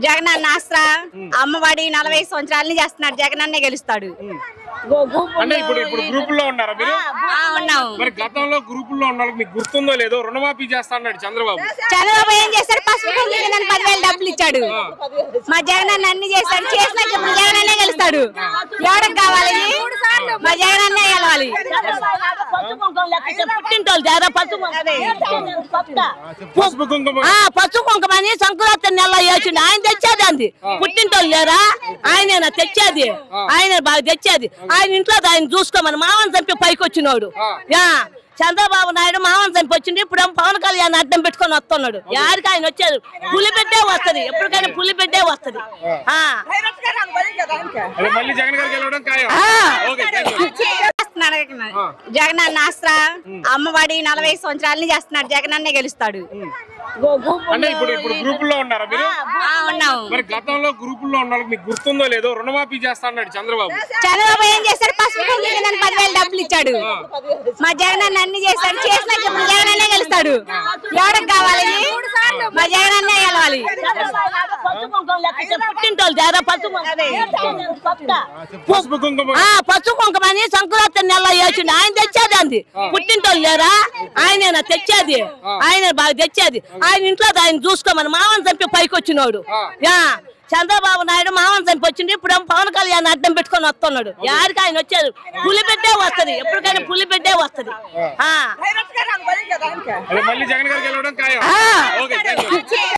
జగన్ అన్న ఆస్త్రా అమ్మవాడి 40 సంవత్సరాలని చేస్తున్నాడు. జగన్ అన్నే గెలుస్తాడు. అంటే ఇప్పుడు గ్రూపుల్లో ఉన్నారా మీరు? మరి గతంలో గ్రూపుల్లో ఉన్న వాళ్ళకి మీకు గుర్తుందో లేదో రుణమాఫీ చేస్తా అన్నాడు చంద్రబాబు. ఏం చేశాడు? పసుపు 10,000 డబ్బులు ఇచ్చాడు. మా జగన్ అన్న అన్ని చేస్తాడు. చేసినా చెప్పిన జగన్ అన్నే గెలుస్తాడు. ఎవరికి కావాలి? మా జగన్ అన్నే గెలవాలి. పసుపు కుంకుమ అని సంక్రాంతి నెల వేసిండు. ఆయన తెచ్చేది అంది. పుట్టింటోళ్ళు లేరా? ఆయన తెచ్చేది. ఆయన బాగా తెచ్చేది. ఆయన ఇంట్లో ఆయన చూసుకోమని మామని చంపి పైకి వచ్చినాడు. చంద్రబాబు నాయుడు మామని చంపి వచ్చింది. ఇప్పుడు పవన్ కళ్యాణ్ అడ్డం పెట్టుకొని వస్తున్నాడు. యారికి ఆయన వచ్చారు? పులిబిడ్డే వస్తుంది. ఎప్పటికైనా పులిబిడ్డే వస్తుంది. జగన్ అన్న ఆస్త్రా అమ్మవాడి 40 సంవత్సరాలని చేస్తున్నాడు. జగన్ అన్నే గెలుస్తాడు. అంటే ఇప్పుడు గ్రూపుల్లో ఉన్నారా మీరు? మరి గతంలో గ్రూపుల్లో ఉన్న వాళ్ళకి మీకు గుర్తుందో లేదో రుణమాఫీ చేస్తా అన్నాడు చంద్రబాబు. ఏం చేశాడు? పసుపు 10,000 డబ్బులు ఇచ్చాడు. మా జగన్ అన్న అన్ని చేస్తాడు. చేసినా చెప్పిన జగన్ అన్నే గెలుస్తాడు. ఎవరికి కావాలి? మా జగన్ అన్నే గెలవాలి. పసుపు కుంకుమ అని సంక్రాంతి నెల వేసిండు. ఆయన తెచ్చేది అంది. పుట్టింటోళ్ళు లేరా? ఆయన తెచ్చేది. ఆయన బాగా తెచ్చేది. ఆయన ఇంట్లో ఆయన చూసుకోమని మామని చంపి పైకి వచ్చినాడు. చంద్రబాబు నాయుడు మామని చంపి వచ్చింది. ఇప్పుడు పవన్ కళ్యాణ్ అడ్డం పెట్టుకొని వస్తున్నాడు. యారికి ఆయన వచ్చారు? పులిబిడ్డే వస్తుంది. ఎప్పటికైనా పులిబిడ్డే వస్తుంది. జగన్ గారు గెలవడం ఖాయం.